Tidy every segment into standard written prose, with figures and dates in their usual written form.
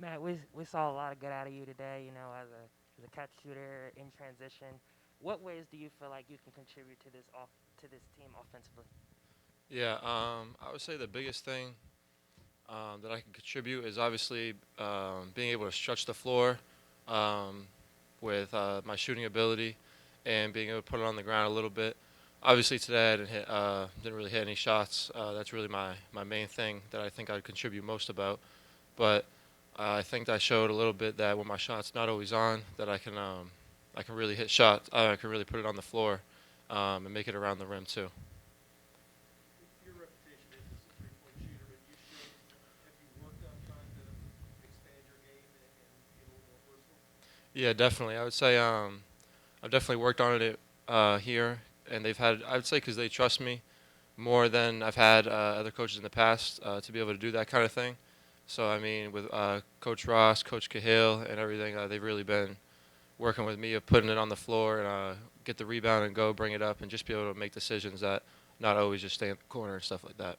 Matt, we saw a lot of good out of you today. As a catch shooter in transition, what ways do you feel like you can contribute to this team offensively? Yeah, I would say the biggest thing that I can contribute is obviously being able to stretch the floor um, with my shooting ability and being able to put it on the ground a little bit. Obviously today I didn't really hit any shots. That's really my main thing that I think I'd contribute most about. But I think I showed a little bit that when my shot's not always on, that I can really hit shots. I can really put it on the floor and make it around the rim too. Your reputation is as a three-point shooter, but you should. Have you worked on trying to expand your game and get a little more versatile? Yeah, definitely. I would say I've definitely worked on it here, and they've had. I would say because they trust me more than I've had other coaches in the past to be able to do that kind of thing. So I mean, with Coach Ross, Coach Cahill, and everything, they've really been working with me of putting it on the floor and get the rebound and go bring it up and just be able to make decisions that not always just stay in the corner and stuff like that.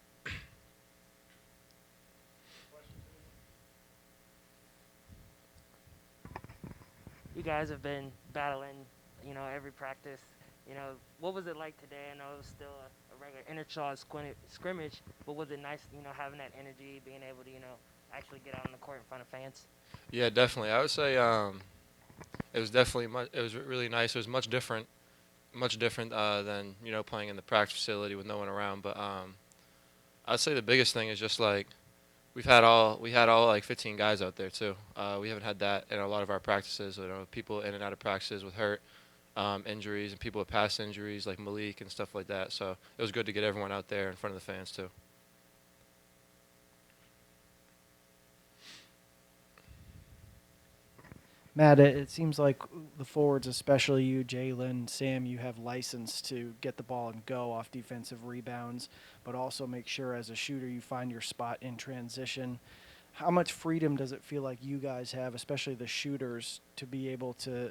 Questions, anyone? You guys have been battling, every practice. What was it like today? I know it was still a regular scrimmage, but was it nice, having that energy, being able to, actually get out on the court in front of fans? Yeah, definitely. I would say it was definitely much. It was really nice. It was much different than playing in the practice facility with no one around. But I'd say the biggest thing is just like we had all like 15 guys out there too. We haven't had that in a lot of our practices. People in and out of practices with hurt injuries and people with past injuries like Malik and stuff like that. So it was good to get everyone out there in front of the fans too. Matt, it seems like the forwards, especially you, Jalen, Sam, you have license to get the ball and go off defensive rebounds, but also make sure as a shooter you find your spot in transition. How much freedom does it feel like you guys have, especially the shooters, to be able to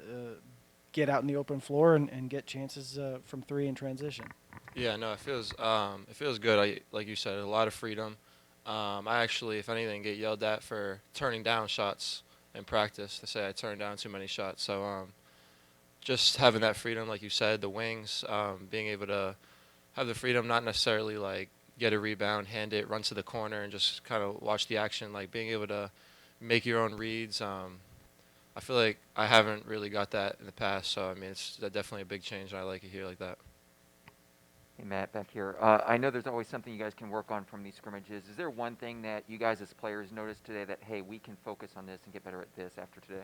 get out in the open floor and get chances from three in transition? Yeah, no, it feels good. Like you said, a lot of freedom. I actually, if anything, get yelled at for turning down shots in practice. They say I turn down too many shots. So just having that freedom, like you said, the wings, being able to have the freedom, not necessarily like get a rebound, hand it, run to the corner, and just kind of watch the action. Like being able to make your own reads. I feel like I haven't really got that in the past. So I mean, it's definitely a big change, and I like it here like that. Hey, Matt, back here. I know there's always something you guys can work on from these scrimmages. Is there one thing that you guys as players noticed today that, hey, we can focus on this and get better at this after today?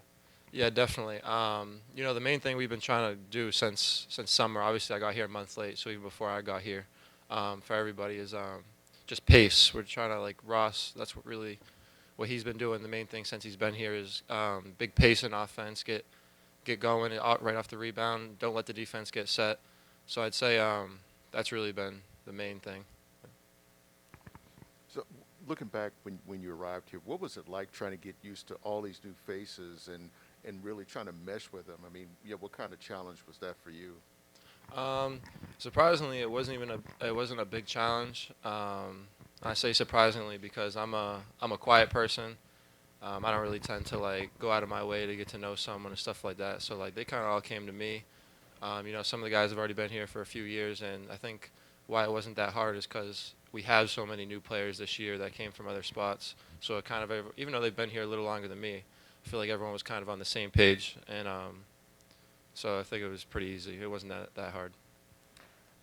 Yeah, definitely. The main thing we've been trying to do since summer. Obviously, I got here a month late, so even before I got here, for everybody is just pace. We're trying to like Ross. That's what he's been doing. The main thing since he's been here is big pace in offense. Get going right off the rebound. Don't let the defense get set. So I'd say that's really been the main thing. So, looking back when you arrived here, what was it like trying to get used to all these new faces and really trying to mesh with them? I mean, yeah, what kind of challenge was that for you? Um, Surprisingly, it wasn't a big challenge. I say surprisingly because I'm a quiet person. I don't really tend to like go out of my way to get to know someone and stuff like that. So like they kind of all came to me. Some of the guys have already been here for a few years, and I think why it wasn't that hard is because we have so many new players this year that came from other spots. So it kind of even though they've been here a little longer than me, I feel like everyone was kind of on the same page, and so I think it was pretty easy. It wasn't that hard.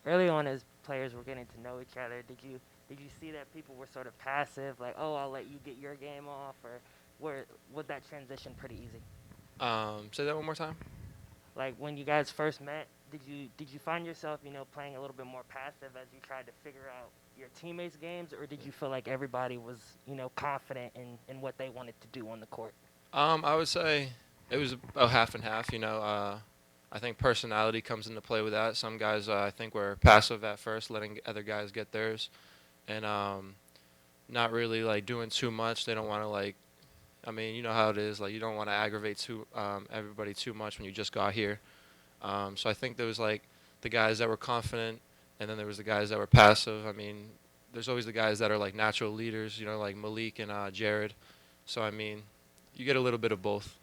Early on, as players were getting to know each other, did you see that people were sort of passive, like, oh, I'll let you get your game off, or was that transition pretty easy? Say that one more time. Like when you guys first met, did you find yourself, playing a little bit more passive as you tried to figure out your teammates' games, or did you feel like everybody was, confident in what they wanted to do on the court? I would say it was about half and half. I think personality comes into play with that. Some guys I think were passive at first, letting other guys get theirs, and not really like doing too much. They don't want to like. I mean, you know how it is. Like you don't want to aggravate everybody too much when you just got here. So I think there was like the guys that were confident, and then there was the guys that were passive. I mean, there's always the guys that are like natural leaders. Like Malik and Jared. So I mean, you get a little bit of both.